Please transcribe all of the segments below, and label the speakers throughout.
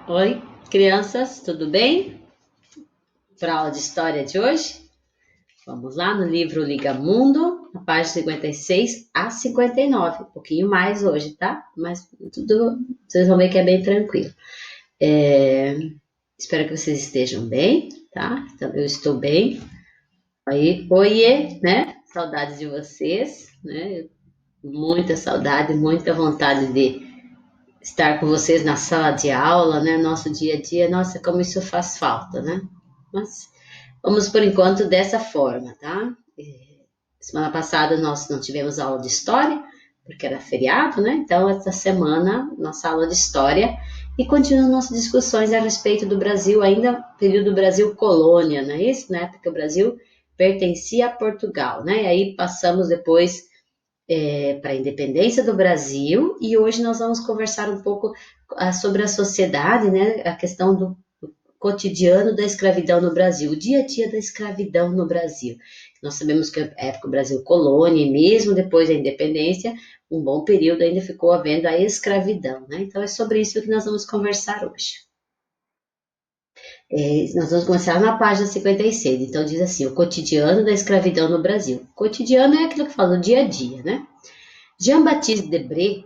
Speaker 1: Oi, crianças, tudo bem? Para a aula de história de hoje? Vamos lá no livro Liga Mundo, na página 56 a 59. Um pouquinho mais hoje, tá? Mas tudo, vocês vão ver que é bem tranquilo. Espero que vocês estejam bem, tá? Então, eu estou bem. Aí, oiê, né? Saudades de vocês, né? Muita saudade, muita vontade de estar com vocês na sala de aula, né? Nosso dia a dia, nossa, como isso faz falta, né? Mas vamos por enquanto dessa forma, tá? Semana passada nós não tivemos aula de história, porque era feriado, né? Então, essa semana, nossa aula de história e continuam nossas discussões a respeito do Brasil, ainda período Brasil colônia, não é isso? Né? Porque o Brasil pertencia a Portugal, né? E aí passamos depois para a independência do Brasil e hoje nós vamos conversar um pouco sobre a sociedade, né? A questão do cotidiano da escravidão no Brasil, o dia a dia da escravidão no Brasil. Nós sabemos que a época do Brasil colônia, e mesmo depois da independência, um bom período ainda ficou havendo a escravidão, né? Então é sobre isso que nós vamos conversar hoje. Nós vamos começar na página 56. Então diz assim, o cotidiano da escravidão no Brasil. O cotidiano é aquilo que fala do dia a dia, né? Jean-Baptiste Debré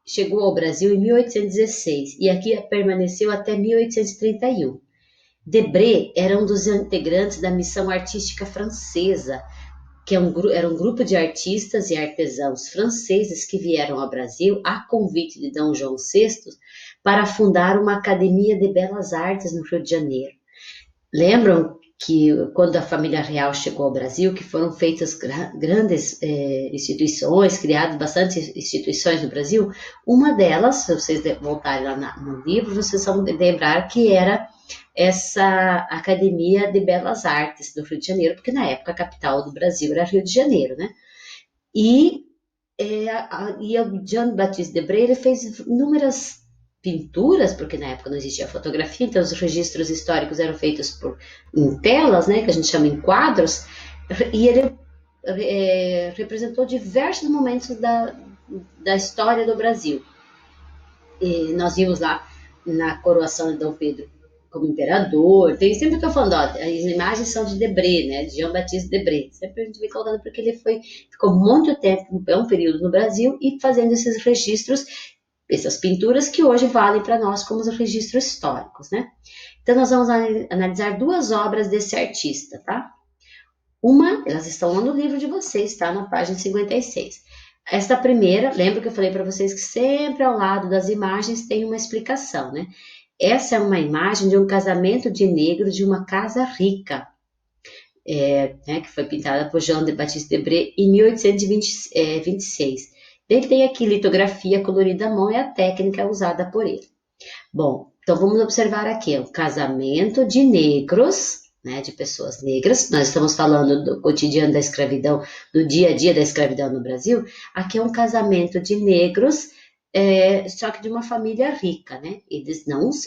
Speaker 1: chegou ao Brasil em 1816 e aqui permaneceu até 1831. Debré era um dos integrantes da Missão Artística Francesa, que era um grupo de artistas e artesãos franceses que vieram ao Brasil a convite de D. João VI para fundar uma Academia de Belas Artes no Rio de Janeiro. Lembram que quando a família real chegou ao Brasil, que foram feitas grandes instituições, criadas bastante instituições no Brasil, uma delas, se vocês voltarem lá no livro, vocês vão lembrar que era essa Academia de Belas Artes do Rio de Janeiro, porque na época a capital do Brasil era Rio de Janeiro, né? E o Jean-Baptiste Debré ele fez inúmeras pinturas, porque na época não existia fotografia, então os registros históricos eram feitos em telas, né, que a gente chama em quadros, e ele representou diversos momentos da história do Brasil. E nós vimos lá na coroação de Dom Pedro como imperador, tem sempre que eu falando, ó, as imagens são de Debré, né, de Jean-Baptiste Debré, sempre a gente vem colocando porque ele ficou muito tempo, um período no Brasil e fazendo esses registros, essas pinturas que hoje valem para nós como os registros históricos, né. Então nós vamos analisar duas obras desse artista, tá? Elas estão lá no livro de vocês, tá? Na página 56. Esta primeira, lembra que eu falei para vocês que sempre ao lado das imagens tem uma explicação, né? Essa é uma imagem de um casamento de negros de uma casa rica, né, que foi pintada por Jean-Baptiste Debré em 1826. Ele tem aqui litografia colorida à mão e a técnica usada por ele. Bom, então vamos observar aqui, o casamento de negros, né, de pessoas negras, nós estamos falando do cotidiano da escravidão, do dia a dia da escravidão no Brasil, aqui é um casamento de negros, só que de uma família rica, né,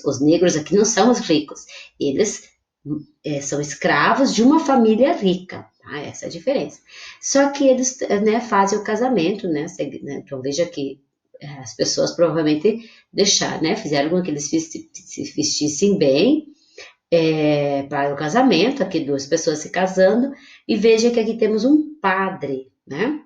Speaker 1: os negros aqui não são os ricos, eles são escravos de uma família rica, tá? Essa é a diferença. Só que eles, né, fazem o casamento, né, então veja que as pessoas provavelmente deixaram, né, fizeram com que eles se vestissem bem para o casamento, aqui duas pessoas se casando, e veja que aqui temos um padre, né?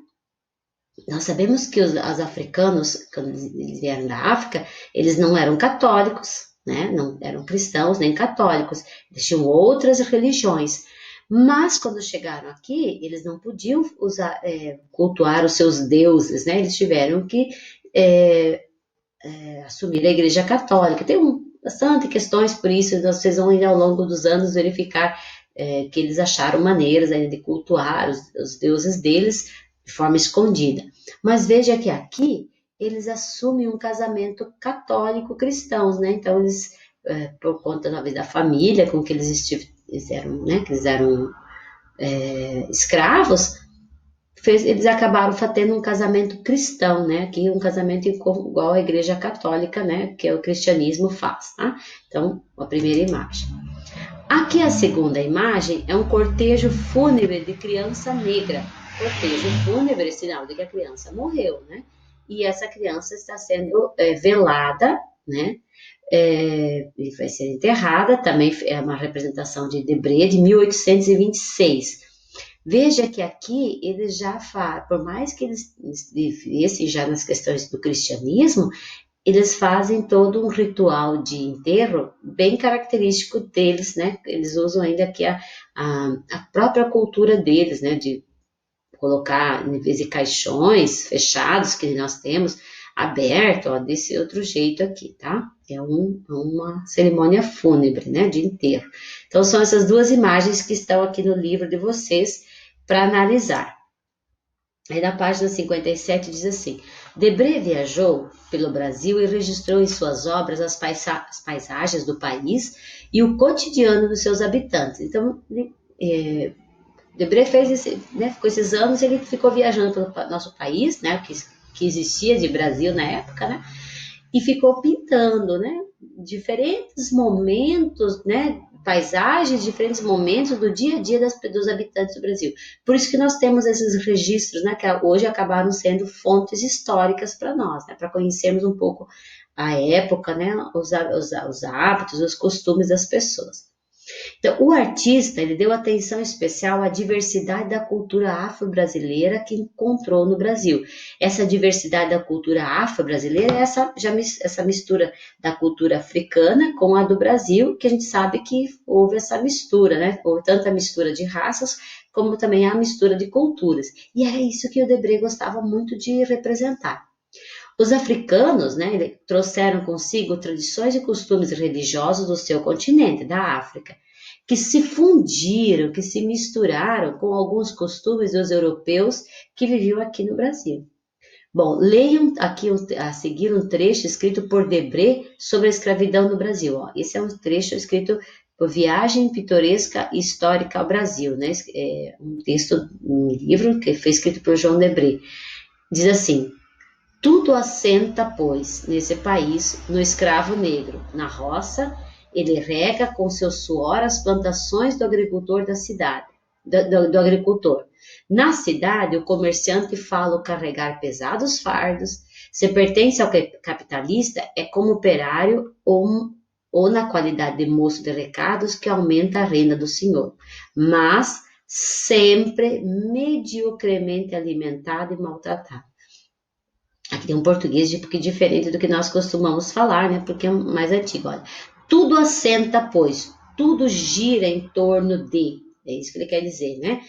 Speaker 1: Nós sabemos que os africanos, quando eles vieram da África, eles não eram católicos, né? Não eram cristãos nem católicos, eles tinham outras religiões. Mas quando chegaram aqui, eles não podiam cultuar os seus deuses, né? Eles tiveram que assumir a Igreja Católica. Tem bastante questões por isso, vocês vão ir ao longo dos anos verificar que eles acharam maneiras ainda de cultuar os deuses deles de forma escondida. Mas veja que aqui eles assumem um casamento católico-cristãos, né? Então eles, por conta da família com que eles eram, né? Que eles eram escravos, eles acabaram tendo um casamento cristão, né? Aqui um casamento igual à Igreja Católica, né? Que o cristianismo faz, tá? Então, a primeira imagem. Aqui a segunda imagem é um cortejo fúnebre de criança negra. Cortejo fúnebre é sinal de que a criança morreu, né? E essa criança está sendo velada, né? e vai ser enterrada, também é uma representação de Debré de 1826. Veja que aqui eles já por mais que eles vivessem já nas questões do cristianismo, eles fazem todo um ritual de enterro bem característico deles, né? Eles usam ainda aqui a própria cultura deles, né? De colocar, em vez de caixões fechados que nós temos, aberto, ó, desse outro jeito aqui, tá? É uma cerimônia fúnebre, né? De enterro. Então, são essas duas imagens que estão aqui no livro de vocês para analisar. Aí na página 57 diz assim: Debré viajou pelo Brasil e registrou em suas obras as paisagens do país e o cotidiano dos seus habitantes. Então, Debré fez ficou esses anos, ele ficou viajando pelo nosso país, né, que existia de Brasil na época, né, e ficou pintando, né, diferentes momentos, né, paisagens, diferentes momentos do dia a dia dos habitantes do Brasil. Por isso que nós temos esses registros, né, que hoje acabaram sendo fontes históricas para nós, né, para conhecermos um pouco a época, né, os hábitos, os costumes das pessoas. Então, o artista, ele deu atenção especial à diversidade da cultura afro-brasileira que encontrou no Brasil. Essa diversidade da cultura afro-brasileira é essa mistura da cultura africana com a do Brasil, que a gente sabe que houve essa mistura, né? Houve tanto a mistura de raças, como também a mistura de culturas. E é isso que o Debré gostava muito de representar. Os africanos, né, trouxeram consigo tradições e costumes religiosos do seu continente, da África, que se fundiram, que se misturaram com alguns costumes dos europeus que viviam aqui no Brasil. Bom, leiam aqui a seguir um trecho escrito por Debré sobre a escravidão no Brasil. Ó, esse é um trecho escrito por Viagem Pitoresca e Histórica ao Brasil, né? É um texto, um livro que foi escrito por João Debré. Diz assim: tudo assenta, pois, nesse país, no escravo negro. Na roça, ele rega com seu suor as plantações do agricultor da cidade, do agricultor. Na cidade, o comerciante fala carregar pesados fardos. Se pertence ao capitalista, é como operário ou na qualidade de moço de recados que aumenta a renda do senhor. Mas sempre mediocremente alimentado e maltratado. Aqui tem um português diferente do que nós costumamos falar, né? Porque é mais antigo. Olha, tudo assenta, pois, tudo gira em torno de. É isso que ele quer dizer, né?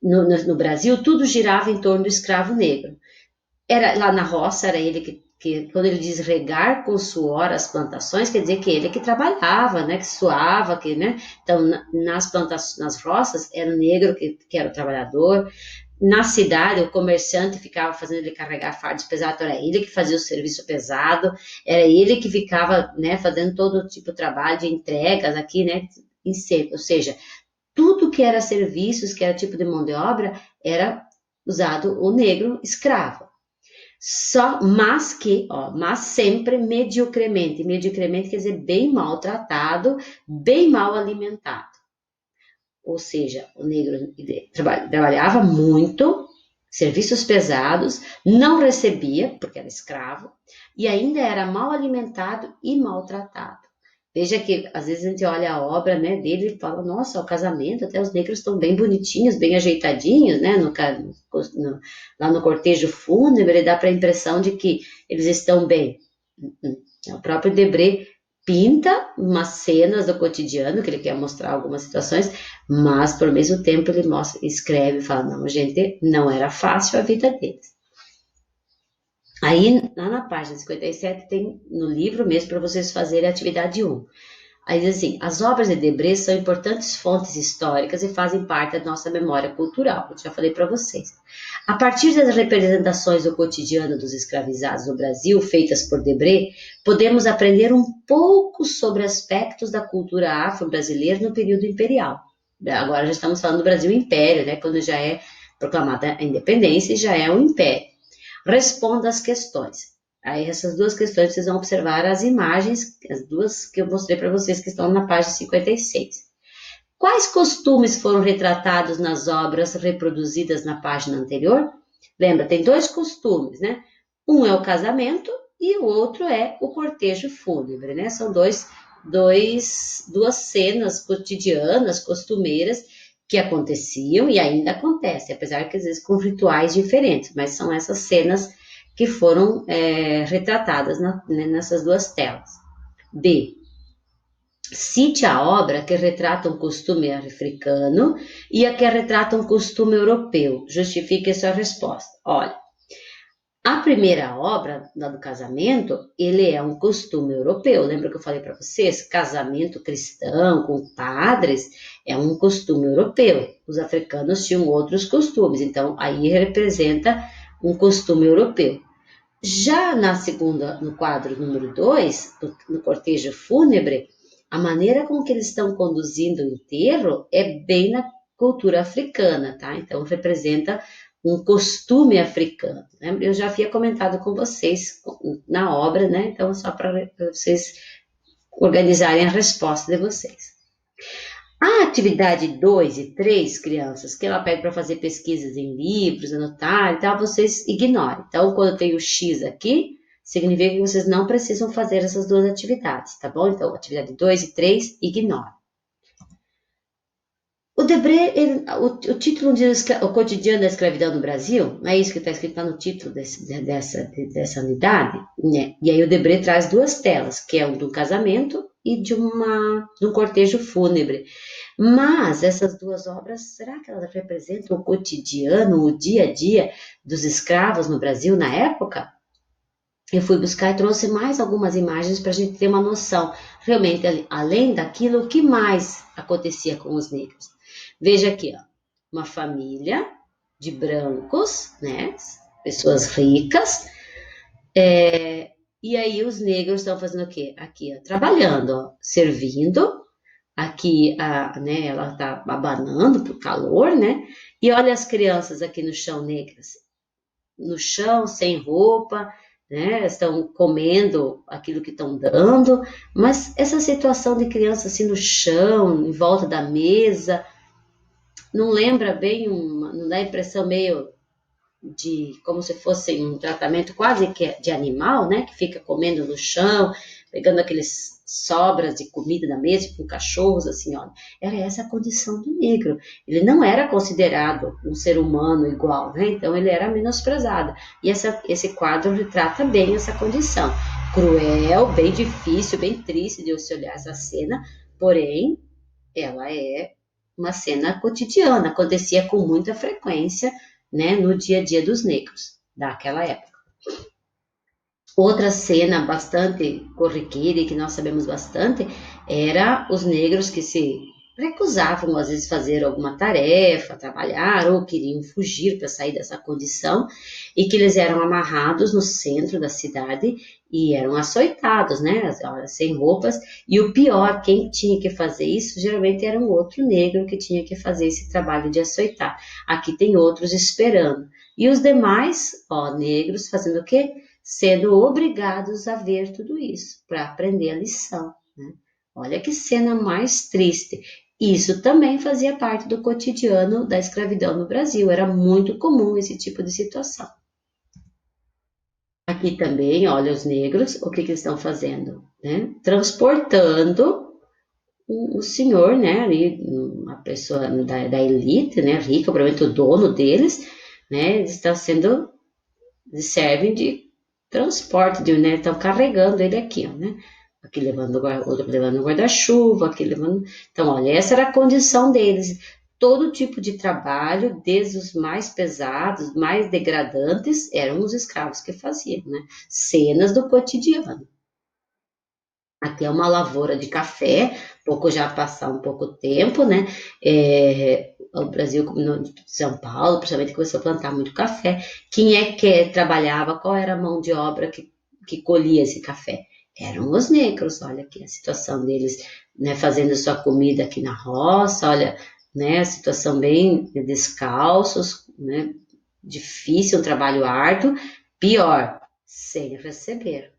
Speaker 1: No Brasil, tudo girava em torno do escravo negro. Lá na roça, era ele que quando ele diz regar com suor as plantações, quer dizer que ele que trabalhava, né? Que suava, né? Então, nas plantações, nas roças, era o negro que era o trabalhador. Na cidade, o comerciante ficava fazendo ele carregar fardos pesados, era ele que fazia o serviço pesado, era ele que ficava, né, fazendo todo tipo de trabalho de entregas aqui, né, ou seja, tudo que era serviços, que era tipo de mão de obra, era usado o negro escravo. Mas sempre mediocremente quer dizer bem maltratado, bem mal alimentado. Ou seja, o negro trabalhava muito, serviços pesados, não recebia, porque era escravo, e ainda era mal alimentado e maltratado. Veja que, às vezes, a gente olha a obra, né, dele e fala, nossa, o casamento, até os negros estão bem bonitinhos, bem ajeitadinhos, né, lá no cortejo fúnebre, dá para a impressão de que eles estão bem. O próprio Debré pinta umas cenas do cotidiano, que ele quer mostrar algumas situações, mas, por mesmo tempo, ele escreve e fala, não, gente, não era fácil a vida deles. Aí, lá na página 57, tem no livro mesmo para vocês fazerem a atividade 1. Aí diz assim, as obras de Debré são importantes fontes históricas e fazem parte da nossa memória cultural, eu já falei para vocês. A partir das representações do cotidiano dos escravizados no Brasil, feitas por Debré, podemos aprender um pouco sobre aspectos da cultura afro-brasileira no período imperial. Agora já estamos falando do Brasil Império, né, quando já é proclamada a independência e já é um império. Responda às questões. Aí essas duas questões vocês vão observar as imagens, as duas que eu mostrei para vocês que estão na página 56. Quais costumes foram retratados nas obras reproduzidas na página anterior? Lembra, tem dois costumes, né? Um é o casamento e o outro é o cortejo fúnebre, né? São duas cenas cotidianas, costumeiras, que aconteciam e ainda acontecem, apesar que às vezes com rituais diferentes, mas são essas cenas que foram retratadas nessas duas telas. B. Cite a obra que retrata um costume africano e a que retrata um costume europeu. Justifique sua resposta. Olha, a primeira obra, lá do casamento, ele é um costume europeu. Lembra que eu falei para vocês? Casamento cristão com padres é um costume europeu. Os africanos tinham outros costumes, então aí representa um costume europeu. Já no quadro número 2, no cortejo fúnebre, a maneira com que eles estão conduzindo o enterro é bem na cultura africana, tá? Então representa um costume africano, né? Eu já havia comentado com vocês na obra, né? Então só para vocês organizarem a resposta de vocês. A atividade 2 e 3, crianças, que ela pede para fazer pesquisas em livros, anotar e tal, vocês ignorem. Então, quando eu tenho o X aqui, significa que vocês não precisam fazer essas duas atividades, tá bom? Então, atividade 2 e 3, ignore. O Debré, o título diz o cotidiano da escravidão no Brasil, não é isso que está escrito lá no título dessa unidade? Né? E aí o Debré traz duas telas, que é um do casamento e de um cortejo fúnebre. Mas essas duas obras, será que elas representam o cotidiano, o dia a dia dos escravos no Brasil na época? Eu fui buscar e trouxe mais algumas imagens para a gente ter uma noção, realmente, além daquilo, o que mais acontecia com os negros. Veja aqui, ó, uma família de brancos, né, pessoas ricas, e aí os negros estão fazendo o quê? Aqui, ó, trabalhando, ó, servindo. Aqui, né, ela está abanando por calor, né? E olha as crianças aqui no chão, negras. No chão, sem roupa, né? Estão comendo aquilo que estão dando. Mas essa situação de criança assim no chão, em volta da mesa, não lembra bem, não dá a impressão meio de como se fosse um tratamento quase que de animal, né? Que fica comendo no chão, pegando aqueles sobras de comida da mesa com cachorros, assim, olha. Era essa a condição do negro. Ele não era considerado um ser humano igual, né? Então ele era menosprezado. E esse quadro retrata bem essa condição. Cruel, bem difícil, bem triste de se olhar essa cena, porém, ela é uma cena cotidiana, acontecia com muita frequência, né, no dia a dia dos negros daquela época. Outra cena bastante corriqueira e que nós sabemos bastante era os negros que se recusavam às vezes fazer alguma tarefa, trabalhar ou queriam fugir para sair dessa condição e que eles eram amarrados no centro da cidade e eram açoitados, né, sem roupas. E o pior, quem tinha que fazer isso geralmente era um outro negro que tinha que fazer esse trabalho de açoitar. Aqui tem outros esperando. E os demais, negros, fazendo o quê? Sendo obrigados a ver tudo isso, para aprender a lição, né? Olha que cena mais triste. Isso também fazia parte do cotidiano da escravidão no Brasil, era muito comum esse tipo de situação. Aqui também, olha os negros, o que eles estão fazendo? Né? Transportando o senhor, né, ali, uma pessoa da elite, né, rica, provavelmente o dono deles, né, eles estão servem de transporte, né, estão carregando ele aqui, ó, né, aqui levando outro levando guarda-chuva, aqui levando, então, olha, essa era a condição deles, todo tipo de trabalho, desde os mais pesados, mais degradantes, eram os escravos que faziam, né, cenas do cotidiano. Aqui é uma lavoura de café, pouco já passar um pouco tempo, né? O Brasil, como no São Paulo, principalmente começou a plantar muito café. Quem é que trabalhava? Qual era a mão de obra que colhia esse café? Eram os negros, olha aqui a situação deles, né? Fazendo sua comida aqui na roça, olha, né? A situação bem descalços, né? Difícil, um trabalho árduo. Pior, sem receber.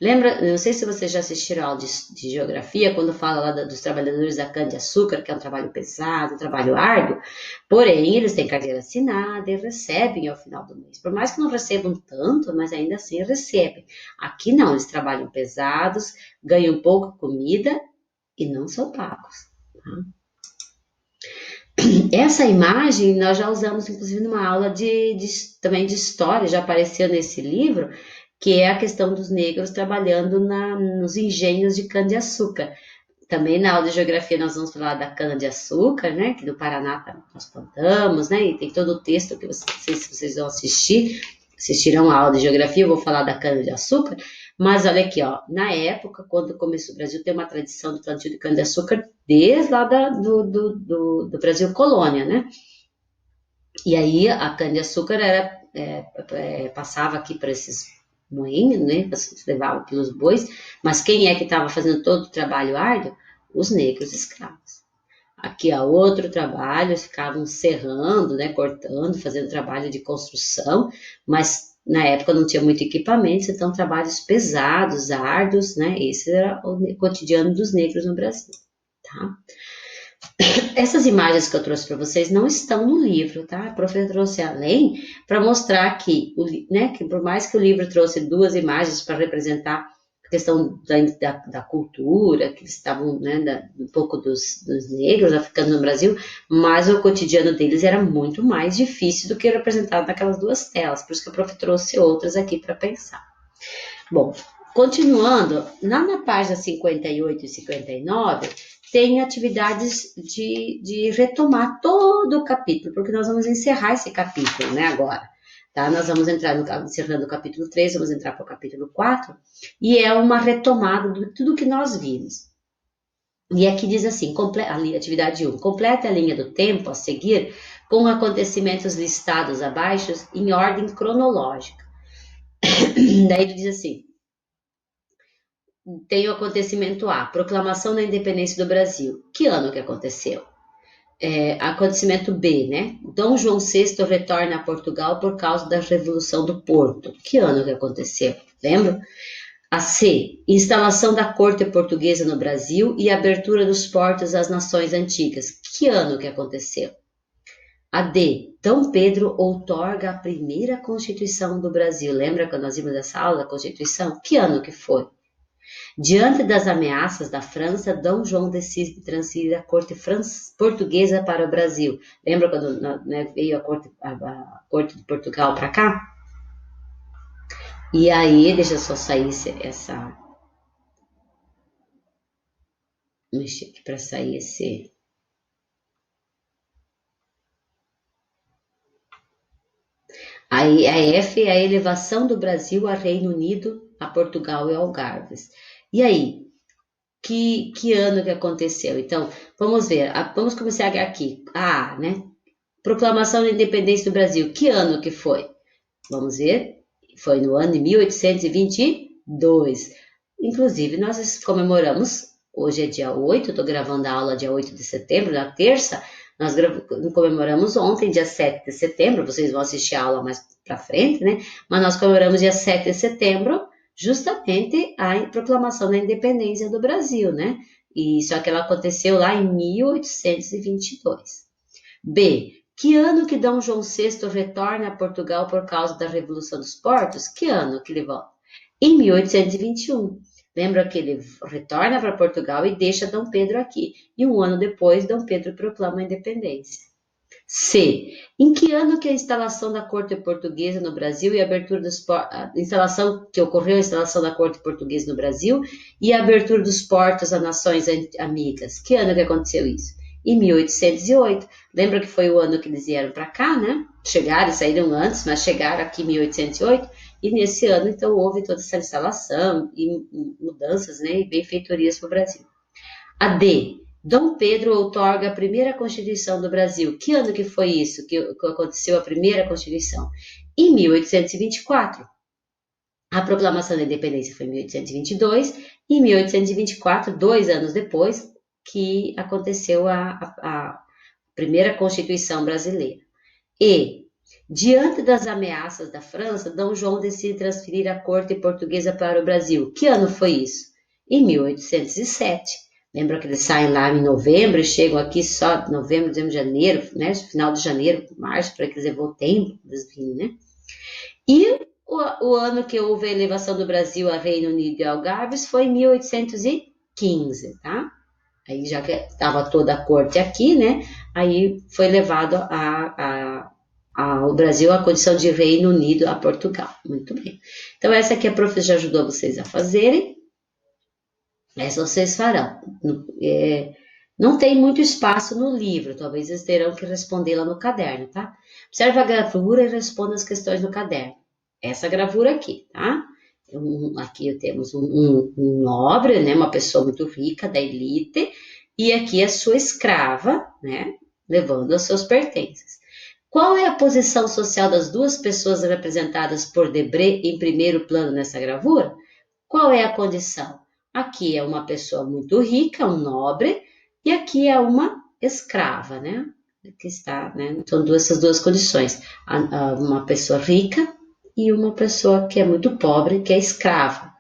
Speaker 1: Lembra, não sei se vocês já assistiram a aula de geografia, quando fala lá dos trabalhadores da cana-de-açúcar, que é um trabalho pesado, um trabalho árduo, porém, eles têm carteira assinada e recebem ao final do mês. Por mais que não recebam tanto, mas ainda assim recebem. Aqui não, eles trabalham pesados, ganham pouca comida e não são pagos. Tá? Essa imagem nós já usamos, inclusive, numa aula também de história, já apareceu nesse livro, que é a questão dos negros trabalhando nos engenhos de cana-de-açúcar. Também na aula de geografia nós vamos falar da cana-de-açúcar, né, que no Paraná nós plantamos, né, e tem todo o texto que vocês vão assistirão a aula de geografia, eu vou falar da cana-de-açúcar, mas olha aqui, ó, na época, quando começou o Brasil, tem uma tradição do plantio de cana-de-açúcar desde lá do Brasil colônia, né, e aí a cana-de-açúcar passava aqui por esses moinhos, né, levava pelos bois, mas quem é que estava fazendo todo o trabalho árduo? Os negros escravos. Aqui há outro trabalho, ficavam serrando, né, cortando, fazendo trabalho de construção, mas na época não tinha muito equipamento, então trabalhos pesados, árduos, né, esse era o cotidiano dos negros no Brasil, tá? Essas imagens que eu trouxe para vocês não estão no livro, tá? A professora trouxe além para mostrar né, que por mais que o livro trouxe duas imagens para representar a questão da cultura, que eles estavam, né, um pouco dos negros africanos no Brasil, mas o cotidiano deles era muito mais difícil do que representado naquelas duas telas, por isso que a prof trouxe outras aqui para pensar. Bom, continuando, lá na página 58 e 59, tem atividades de retomar todo o capítulo, porque nós vamos encerrar esse capítulo, né, agora. Tá? Nós vamos entrar encerrando o capítulo 3, vamos entrar para o capítulo 4, e é uma retomada de tudo que nós vimos. E aqui diz assim, atividade 1, complete a linha do tempo a seguir com acontecimentos listados abaixo em ordem cronológica. Daí ele diz assim, tem o acontecimento A, proclamação da independência do Brasil. Que ano que aconteceu? Acontecimento B, né? Dom João VI retorna a Portugal por causa da Revolução do Porto. Que ano que aconteceu? Lembra? A C, instalação da corte portuguesa no Brasil e abertura dos portos às nações antigas. Que ano que aconteceu? A D, Dom Pedro outorga a primeira Constituição do Brasil. Lembra quando nós vimos essa aula da Constituição? Que ano que foi? Diante das ameaças da França, Dom João decide transferir a corte portuguesa para o Brasil. Lembra quando, né, veio a corte de Portugal para cá? E aí, deixa eu só sair essa... Mexer aqui para sair esse... Aí a F é a elevação do Brasil a Reino Unido, a Portugal e Algarves. E aí, que ano que aconteceu? Então, vamos ver, vamos começar aqui. A, né? Proclamação da Independência do Brasil, que ano que foi? Vamos ver, foi no ano de 1822. Inclusive, nós comemoramos, hoje é dia 8, eu estou gravando a aula dia 8 de setembro, na terça, nós comemoramos ontem, dia 7 de setembro, vocês vão assistir a aula mais para frente, né? Mas nós comemoramos dia 7 de setembro, justamente a proclamação da independência do Brasil, né? E só que ela aconteceu lá em 1822. B. Que ano que Dom João VI retorna a Portugal por causa da Revolução dos Portos? Que ano que ele volta? Em 1821. Lembra que ele retorna para Portugal e deixa Dom Pedro aqui. E um ano depois, Dom Pedro proclama a independência. C. Em que ano que a instalação da corte portuguesa no Brasil e a abertura dos ocorreu a instalação da corte portuguesa no Brasil e a abertura dos portos a nações amigas? Que ano que aconteceu isso? Em 1808. Lembra que foi o ano que eles vieram para cá, né? Chegaram, saíram antes, mas chegaram aqui em 1808. E nesse ano, então, houve toda essa instalação e mudanças, né? E benfeitorias para o Brasil. A D. Dom Pedro outorga a primeira Constituição do Brasil. Que ano que foi isso que aconteceu a primeira Constituição? Em 1824. A proclamação da independência foi em 1822 e em 1824, 2 anos depois, que aconteceu a primeira Constituição brasileira. E Diante das ameaças da França, D. João decide transferir a corte portuguesa para o Brasil. Que ano foi isso? Em 1807. Lembra que eles saem lá em novembro e chegam aqui só novembro, dezembro, janeiro, né? Final de janeiro, março, para que eles levou tempo eles virem, né? E o ano que houve a elevação do Brasil a Reino Unido e Algarves foi em 1815, tá? Aí já que estava toda a corte aqui, né? Aí foi levado ao Brasil a condição de Reino Unido a Portugal. Muito bem. Então essa aqui a prof já ajudou vocês a fazerem. Essa vocês farão. Não tem muito espaço no livro, talvez eles terão que responder lá no caderno, tá? Observe a gravura e responda as questões no caderno. Essa gravura aqui, tá? Aqui temos um nobre, né? Uma pessoa muito rica, da elite, e aqui a sua escrava, né? Levando os seus pertences. Qual é a posição social das duas pessoas representadas por Debré em primeiro plano nessa gravura? Qual é a condição? Aqui é uma pessoa muito rica, um nobre, e aqui é uma escrava, né? Aqui está, né? São essas duas condições. Uma pessoa rica e uma pessoa que é muito pobre, que é escrava.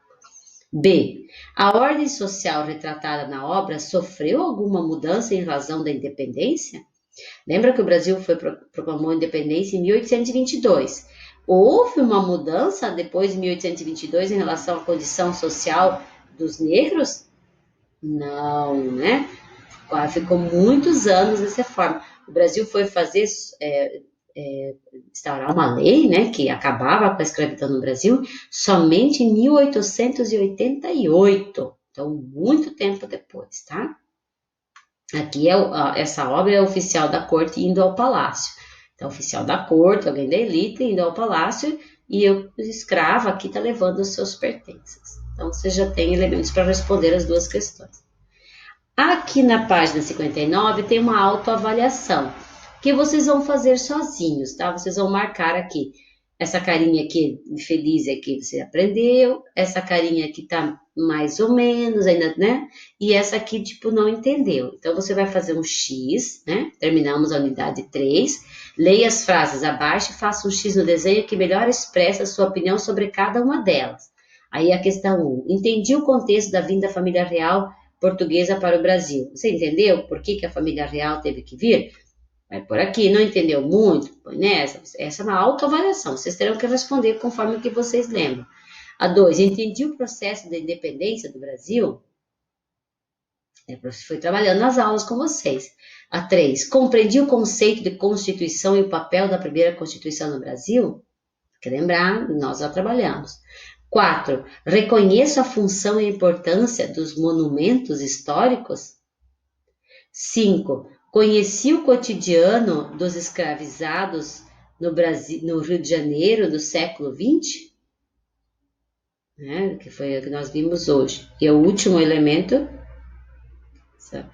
Speaker 1: B. A ordem social retratada na obra sofreu alguma mudança em razão da independência? Lembra que o Brasil proclamou a independência em 1822. Houve uma mudança depois de 1822 em relação à condição social dos negros? Não, né? Ficou muitos anos dessa forma. O Brasil foi fazer instaurar uma lei, né, que acabava com a escravidão no Brasil somente em 1888. Então, muito tempo depois, tá? Aqui essa obra é oficial da corte indo ao palácio. Então, oficial da corte, alguém da elite indo ao palácio, e o escravo aqui está levando os seus pertences. Então, você já tem elementos para responder as duas questões. Aqui na página 59 tem uma autoavaliação, que vocês vão fazer sozinhos, tá? Vocês vão marcar aqui. Essa carinha aqui, feliz aqui, você aprendeu. Essa carinha aqui tá mais ou menos ainda, né? E essa aqui, tipo, não entendeu. Então, você vai fazer um X, né? Terminamos a unidade 3. Leia as frases abaixo e faça um X no desenho que melhor expressa a sua opinião sobre cada uma delas. Aí a questão 1. Entendi o contexto da vinda da família real portuguesa para o Brasil. Você entendeu por que a família real teve que vir? Vai por aqui, não entendeu muito? Põe nessa. Essa é uma autoavaliação. Vocês terão que responder conforme o que vocês lembram. A 2, entendi o processo da independência do Brasil? Foi trabalhando nas aulas com vocês. A 3, compreendi o conceito de Constituição e o papel da primeira Constituição no Brasil? Quer lembrar, nós já trabalhamos. 4, reconheço a função e a importância dos monumentos históricos? 5, conheci o cotidiano dos escravizados no Brasil, no Rio de Janeiro do século XX? Né, que foi o que nós vimos hoje. E o último elemento, sabe,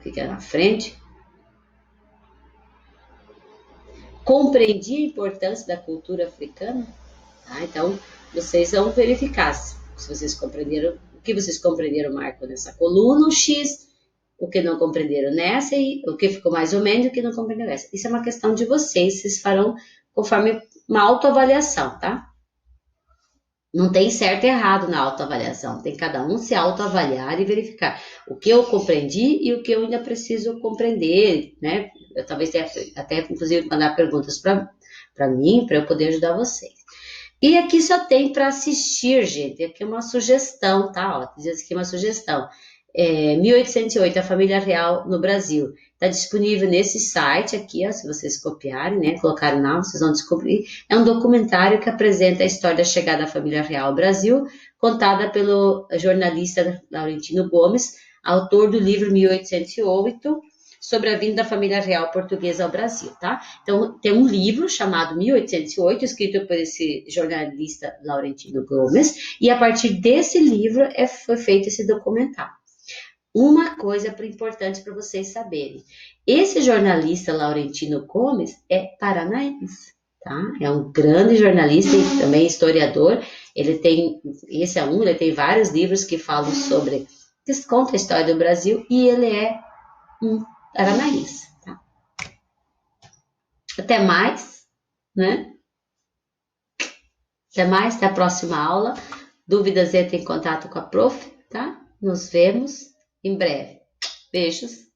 Speaker 1: fica na frente. Compreendi a importância da cultura africana? Tá? Então, vocês vão verificar se vocês compreenderam, o que vocês compreenderam, marco nessa coluna, o X, o que não compreenderam nessa, e o que ficou mais ou menos e o que não compreenderam nessa. Isso é uma questão de vocês farão conforme uma autoavaliação, tá? Não tem certo e errado na autoavaliação, tem cada um se autoavaliar e verificar o que eu compreendi e o que eu ainda preciso compreender, né? Eu talvez tenha até, inclusive, mandar perguntas para mim, para eu poder ajudar vocês. E aqui só tem para assistir, gente, aqui é uma sugestão, tá? Ó, diz aqui uma sugestão. 1808, a família real no Brasil. Está disponível nesse site aqui, ó, se vocês copiarem, né, colocarem lá, vocês vão descobrir. É um documentário que apresenta a história da chegada da família real ao Brasil, contada pelo jornalista Laurentino Gomes, autor do livro 1808, sobre a vinda da família real portuguesa ao Brasil, tá? Então, tem um livro chamado 1808, escrito por esse jornalista Laurentino Gomes, e a partir desse livro foi feito esse documentário. Uma coisa importante para vocês saberem. Esse jornalista Laurentino Gomes é paranaense, tá? É um grande jornalista e também historiador. Ele tem vários livros que falam sobre, que contam a história do Brasil, e ele é um paranaense, tá? Até mais. né? Até mais, até a próxima aula. Dúvidas, entre em contato com a prof, tá? Nos vemos em breve. Beijos.